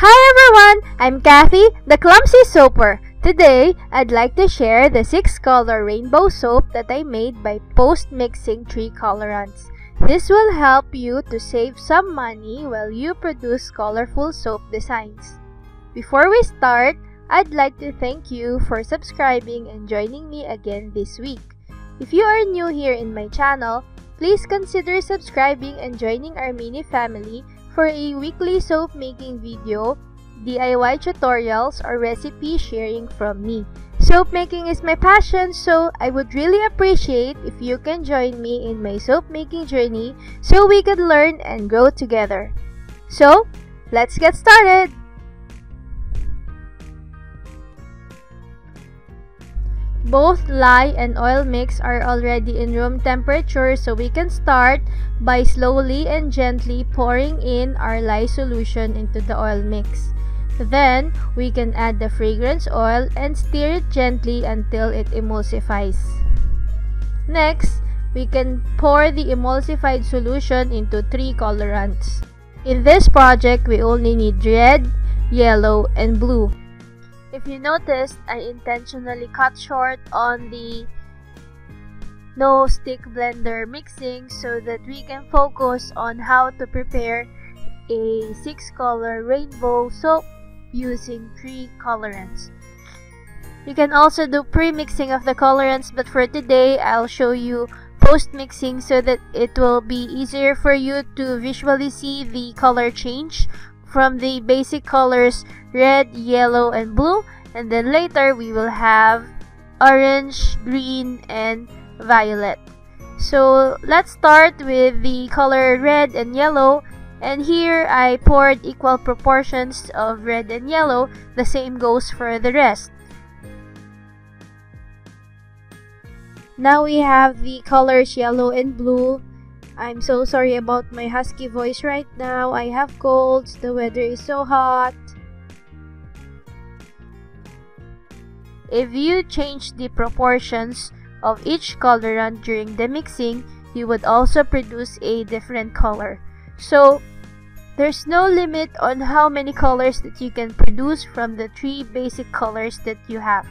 Hi everyone! I'm Kathy, the Clumsy Soaper. Today, I'd like to share the 6-color rainbow soap that I made by post-mixing 3 colorants. This will help you to save some money while you produce colorful soap designs. Before we start, I'd like to thank you for subscribing and joining me again this week. If you are new here in my channel, please consider subscribing and joining our mini family for a weekly soap making video, DIY tutorials, or recipe sharing from me. Soap making is my passion, so I would really appreciate if you can join me in my soap making journey so we could learn and grow together. So, let's get started! Both lye and oil mix are already in room temperature, so we can start by slowly and gently pouring in our lye solution into the oil mix. Then, we can add the fragrance oil and stir it gently until it emulsifies. Next, we can pour the emulsified solution into 3 colorants. In this project, we only need red, yellow, and blue. If you noticed, I intentionally cut short on the no-stick blender mixing so that we can focus on how to prepare a 6-color rainbow soap using 3 colorants. You can also do pre-mixing of the colorants, but for today, I'll show you post-mixing so that it will be easier for you to visually see the color change from the basic colors red, yellow, and blue, and then later we will have orange, green, and violet. So let's start with the color red and yellow, and here I poured equal proportions of red and yellow. The same goes for the rest. Now we have the colors yellow and blue. I'm so sorry about my husky voice right now. I have colds. The weather is so hot. If you change the proportions of each colorant during the mixing, you would also produce a different color. So, there's no limit on how many colors that you can produce from the 3 basic colors that you have.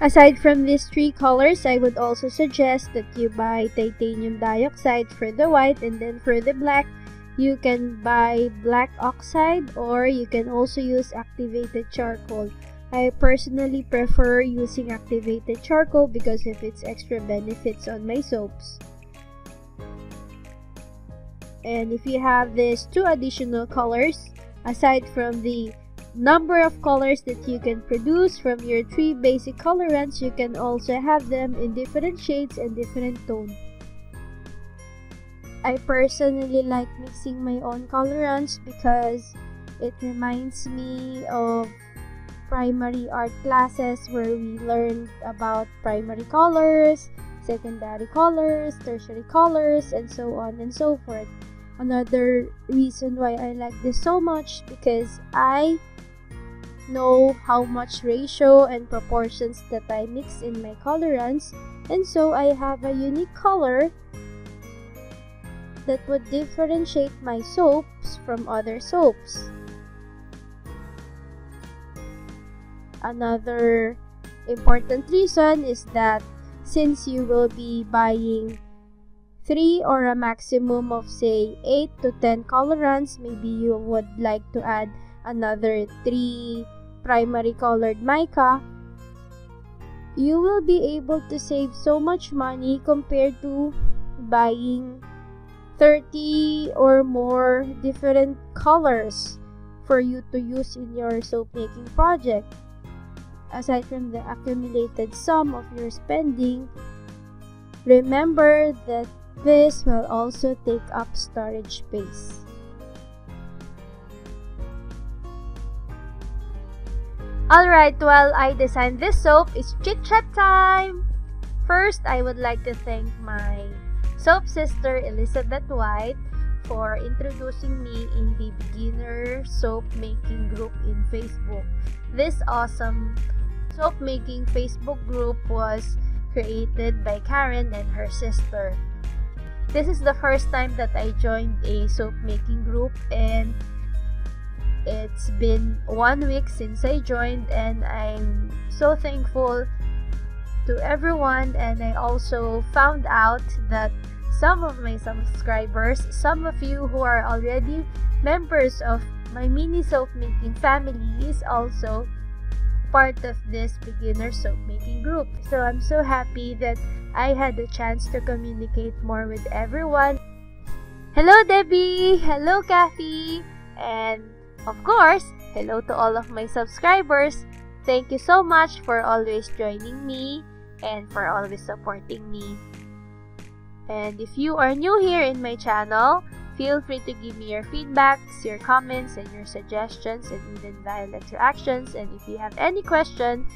Aside from these 3 colors, I would also suggest that you buy titanium dioxide for the white, and then for the black, you can buy black oxide, or you can also use activated charcoal. I personally prefer using activated charcoal because of its extra benefits on my soaps. And if you have these 2 additional colors, aside from the number of colors that you can produce from your 3 basic colorants, you can also have them in different shades and different tone. I personally like mixing my own colorants because it reminds me of primary art classes where we learned about primary colors, secondary colors, tertiary colors, and so on and so forth. Another reason why I like this so much because I know how much ratio and proportions that I mix in my colorants, and so I have a unique color that would differentiate my soaps from other soaps. Another important reason is that since you will be buying 3 or a maximum of say 8 to 10 colorants, maybe you would like to add another 3 primary colored mica, you will be able to save so much money compared to buying 30 or more different colors for you to use in your soap making project. Aside from the accumulated sum of your spending, remember that this will also take up storage space. Alright, while I designed this soap, it's chit-chat time! First, I would like to thank my soap sister Elizabeth White for introducing me in the beginner soap making group in Facebook. This awesome soap making Facebook group was created by Karen and her sister. This is the first time that I joined a soap making group, and It's been 1 week since I joined, and I'm so thankful to everyone. And I also found out that some of my subscribers, some of you who are already members of my mini soap making family, is also part of this beginner soap making group. So I'm so happy that I had the chance to communicate more with everyone. Hello Debbie! Hello Kathy! And of course, hello to all of my subscribers. Thank you so much for always joining me and for always supporting me. And if you are new here in my channel, feel free to give me your feedbacks, your comments, and your suggestions, and even Violet reactions. And if you have any question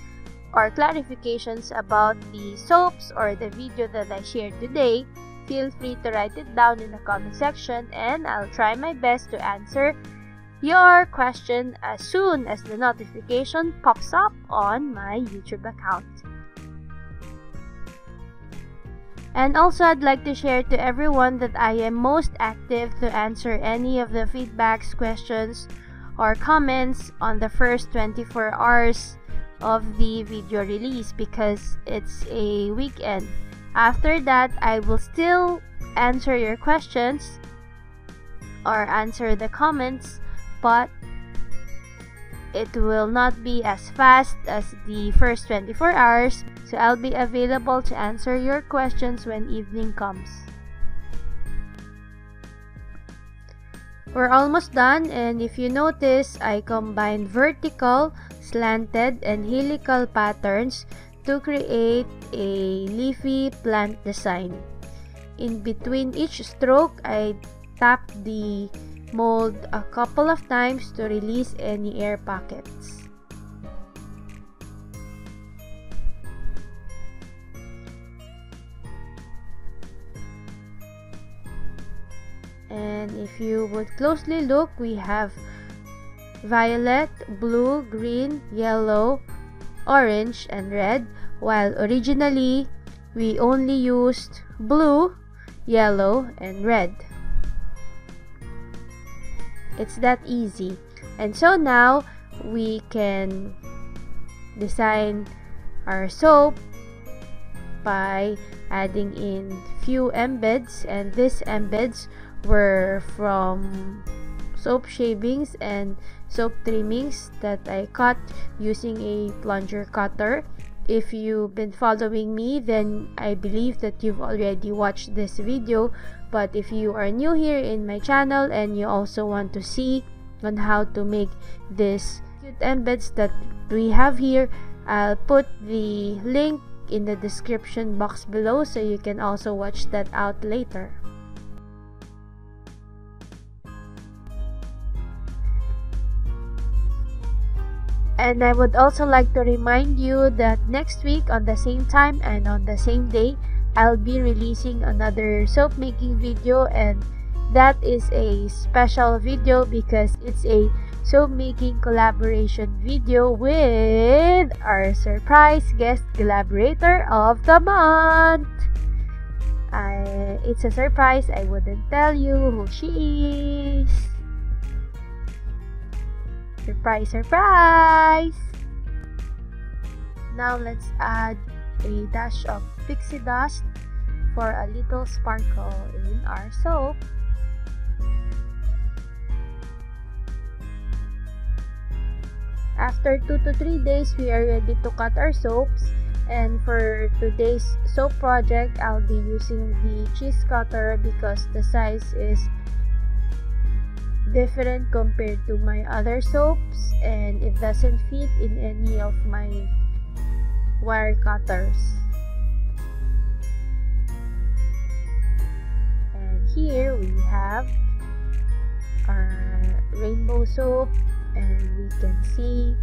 or clarifications about the soaps or the video that I shared today, feel free to write it down in the comment section, and I'll try my best to answer your question as soon as the notification pops up on my YouTube account. And also, I'd like to share to everyone that I am most active to answer any of the feedbacks, questions, or comments on the first 24 hours of the video release, because it's a weekend. After that, I will still answer your questions or answer the comments, but it will not be as fast as the first 24 hours. So I'll be available to answer your questions when evening comes. We're almost done, and if you notice, I combined vertical, slanted, and helical patterns to create a leafy plant design. In between each stroke, I tap the mold a couple of times to release any air pockets. And if you would closely look, we have violet, blue, green, yellow, orange, and red, while originally we only used blue, yellow, and red. It's that easy. And so now we can design our soap by adding in few embeds, and these embeds were from soap shavings and soap trimmings that I cut using a plunger cutter. If you've been following me, then I believe that you've already watched this video. But if you are new here in my channel and you also want to see on how to make these cute embeds that we have here, I'll put the link in the description box below, so you can also watch that out later. And I would also like to remind you that next week on the same time and on the same day, I'll be releasing another soap making video, and that is a special video because it's a soap making collaboration video with our surprise guest collaborator of the month. It's a surprise. I wouldn't tell you who she is. Surprise, surprise! Now let's add a dash of pixie dust for a little sparkle in our soap. After 2 to 3 days, we are ready to cut our soaps. And for today's soap project, I'll be using the cheese cutter because the size is different compared to my other soaps, and it doesn't fit in any of my wire cutters. And here we have our rainbow soap, and we can see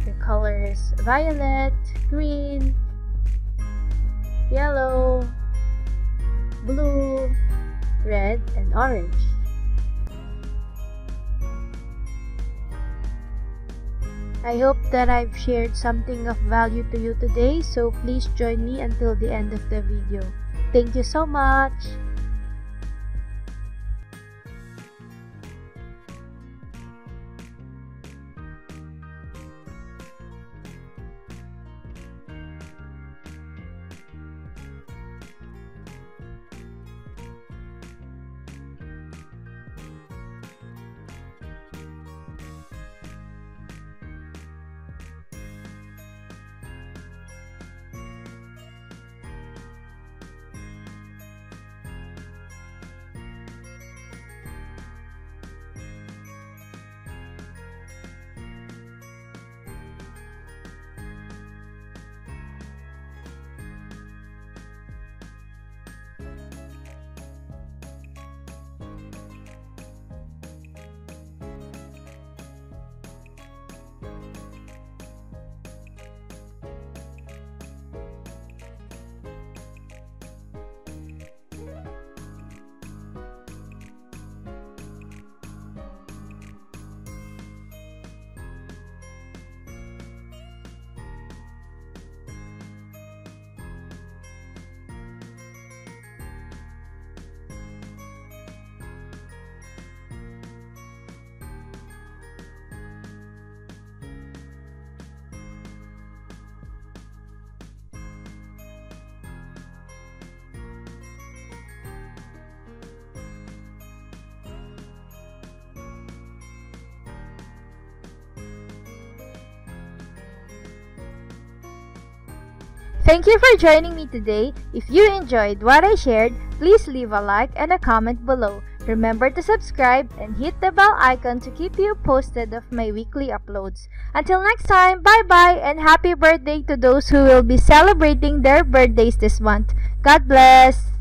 the colors violet, green, yellow, blue, red, and orange. I hope that I've shared something of value to you today, so please join me until the end of the video. Thank you so much! Thank you for joining me today. If you enjoyed what I shared, please leave a like and a comment below. Remember to subscribe and hit the bell icon to keep you posted of my weekly uploads. Until next time, bye-bye and happy birthday to those who will be celebrating their birthdays this month. God bless!